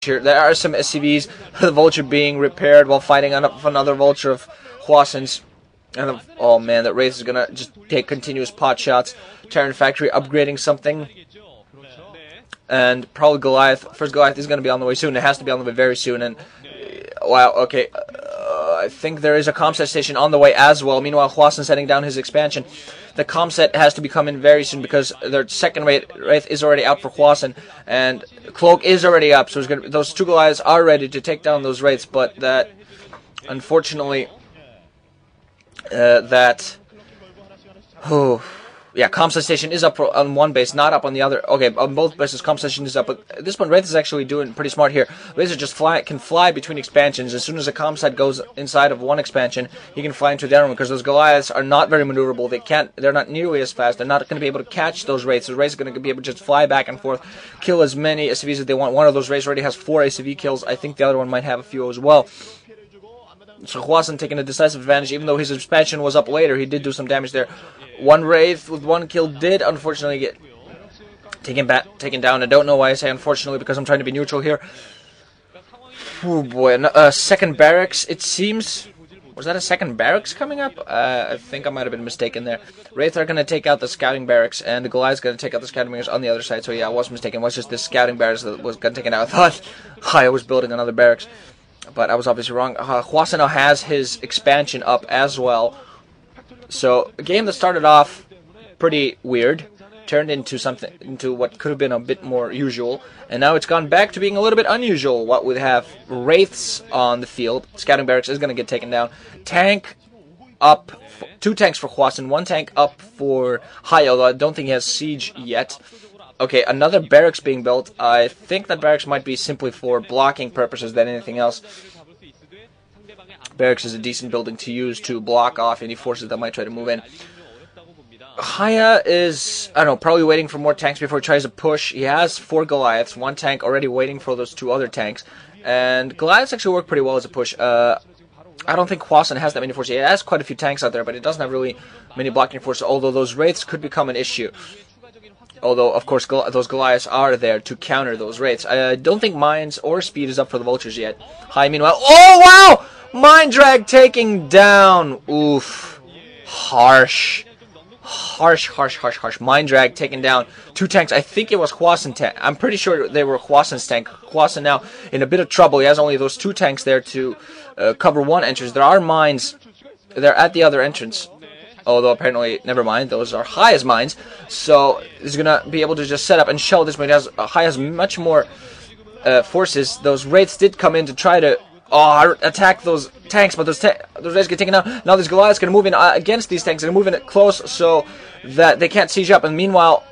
There are some SCVs, the Vulture being repaired while fighting on another Vulture of Hwasin's. And oh man, that Wraith is gonna just take continuous pot shots. Terran Factory upgrading something. And probably Goliath. First Goliath is gonna be on the way soon. It has to be on the way very soon. And wow, okay. I think there is a comset station on the way as well. Meanwhile, Hwasin's heading down his expansion. The comset has to be coming very soon because their second Wraith is already out for Hwasin, and Cloak is already up. So those two Goliaths are ready to take down those Wraiths, but that, unfortunately, yeah, comset station is up on one base, not up on the other. Okay, on both bases, comset station is up. But at this point, Wraith is actually doing pretty smart here. Wraith just can fly between expansions. As soon as a comset goes inside of one expansion, he can fly into the other one because those Goliaths are not very maneuverable. They're not nearly as fast. They're not going to be able to catch those Wraiths. The Wraiths are going to be able to just fly back and forth, kill as many SCVs as they want. One of those Wraiths already has 4 SCV kills. I think the other one might have a few as well. So Hwasin taking a decisive advantage, even though his expansion was up later. He did do some damage there. One Wraith with 1 kill did unfortunately get taken down. I don't know why I say unfortunately, because I'm trying to be neutral here. Oh boy, second barracks, it seems. Was that a second barracks coming up? I think I might have been mistaken there. Wraith are going to take out the scouting barracks, and the Goliath's going to take out the scouting barracks on the other side. So yeah, I was mistaken. It was just this scouting barracks that was going to take it out. I thought HiyA was building another barracks, but I was obviously wrong. Hwasin now has his expansion up as well. So a game that started off pretty weird turned into what could have been a bit more usual, and now it's gone back to being a little bit unusual. What would have Wraiths on the field, scouting barracks is going to get taken down. Tank up, 2 tanks for Hwasin, 1 tank up for HiyA, although I don't think he has siege yet. Okay, another barracks being built. I think that barracks might be simply for blocking purposes than anything else. Barracks is a decent building to use to block off any forces that might try to move in. HiyA is, I don't know, probably waiting for more tanks before he tries to push. He has 4 Goliaths, 1 tank already waiting for those 2 other tanks. And Goliaths actually work pretty well as a push. I don't think Hwasin has that many forces. He has quite a few tanks out there, but it doesn't have really many blocking forces, although those Wraiths could become an issue. Although, of course, those Goliaths are there to counter those Wraiths. I don't think Mines or Speed is up for the Vultures yet. HiyA, meanwhile, oh wow! Mind Drag taking down. Oof. Harsh. Mind Drag taking down 2 tanks. I think it was Hwasin tank. I'm pretty sure they were Hwasin's tank. Hwasin now in a bit of trouble. He has only those 2 tanks there to cover one entrance. There are mines. They're at the other entrance. Although apparently, never mind, those are HiyA's mines. So he's going to be able to just set up and shell this one. HiyA has much more forces. Those Wraiths did come in to try to attack those tanks, but those Wraiths get taken out. Now this Goliath's going to move in against these tanks. They're moving it close so that they can't siege up. And meanwhile,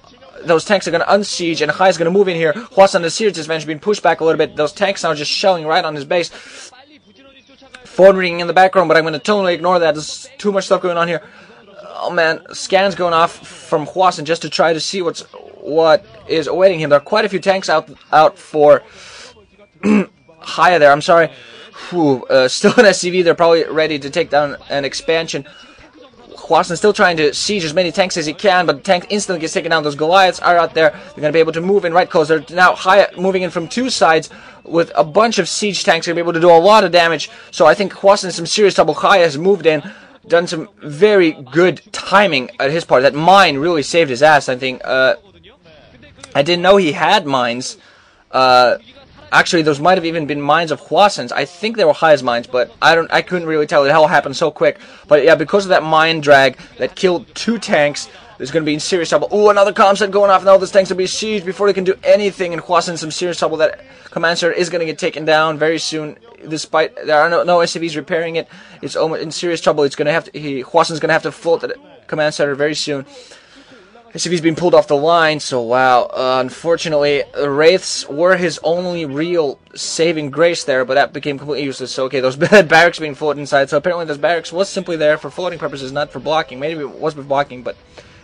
those tanks are going to unsiege, and HiyA's going to move in here. Hwasin, the serious disadvantage, being pushed back a little bit. Those tanks now just shelling right on his base. Phone ringing in the background, but I'm going to totally ignore that. There's too much stuff going on here. Oh man, scans going off from Hwasin just to try to see what is awaiting him. There are quite a few tanks out for HiyA there. I'm sorry. Still an SCV. They're probably ready to take down an expansion. Hwasin's still trying to siege as many tanks as he can, but the tank instantly gets taken down. Those Goliaths are out there. They're going to be able to move in right close. They're now HiyA moving in from 2 sides with a bunch of siege tanks. They're going to be able to do a lot of damage. So I think Hwasin is some serious trouble. HiyA has moved in, done some very good timing at his part. That mine really saved his ass, I think. I didn't know he had mines. Actually, those might have even been mines of Hwasin's. I think they were HiyA's mines, but I couldn't really tell. It all happened so quick. But yeah, because of that mine drag that killed 2 tanks, there's going to be in serious trouble. Ooh, another comset going off. Now those tanks will be sieged before they can do anything. And Hwasin's in some serious trouble. That command center is going to get taken down very soon. Despite there are no SCVs repairing it, it's almost in serious trouble. It's going to have to. Hwasin's going to have to float the command center very soon. SCV's been pulled off the line, so wow. Unfortunately, the Wraiths were his only real saving grace there, but that became completely useless. So, okay, those barracks being floated inside. So apparently those barracks was simply there for floating purposes, not for blocking. Maybe it was for blocking, but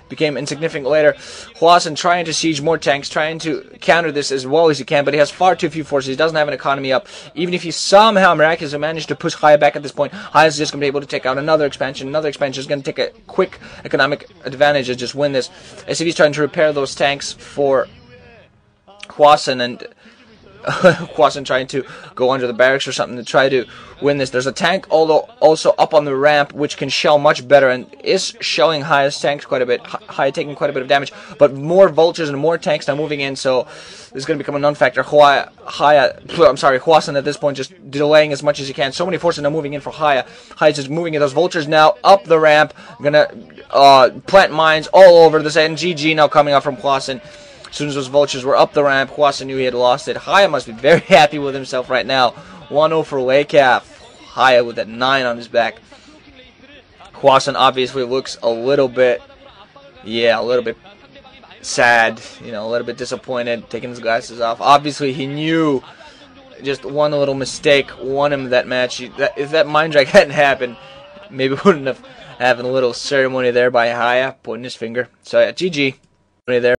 became insignificant later. Hwasin trying to siege more tanks, trying to counter this as well as he can, but he has far too few forces. He doesn't have an economy up. Even if he somehow miraculously managed to push HiyA back at this point, HiyA is just going to be able to take out another expansion. Another expansion is going to take a quick economic advantage and just win this. SCV's trying to repair those tanks for Hwasin, and Hwasin trying to go under the barracks or something to try to win this. There's a tank also up on the ramp, which can shell much better and is shelling HiyA's tanks quite a bit. HiyA taking quite a bit of damage, but more vultures and more tanks now moving in, so this is going to become a non-factor. Hwasin at this point just delaying as much as he can. So many forces now moving in for HiyA. HiyA's just moving in. Those vultures now up the ramp, gonna plant mines all over this, and GG now coming up from Hwasin. As soon as those vultures were up the ramp, Hwasin knew he had lost it. HiyA must be very happy with himself right now. 1-0 for Lecaf. HiyA with that 9 on his back. Hwasin obviously looks a little bit sad, you know, a little bit disappointed, taking his glasses off. Obviously, he knew just one little mistake won him that match. If that mind drag hadn't happened, maybe wouldn't have having a little ceremony there by HiyA, pointing his finger. So yeah, GG. There.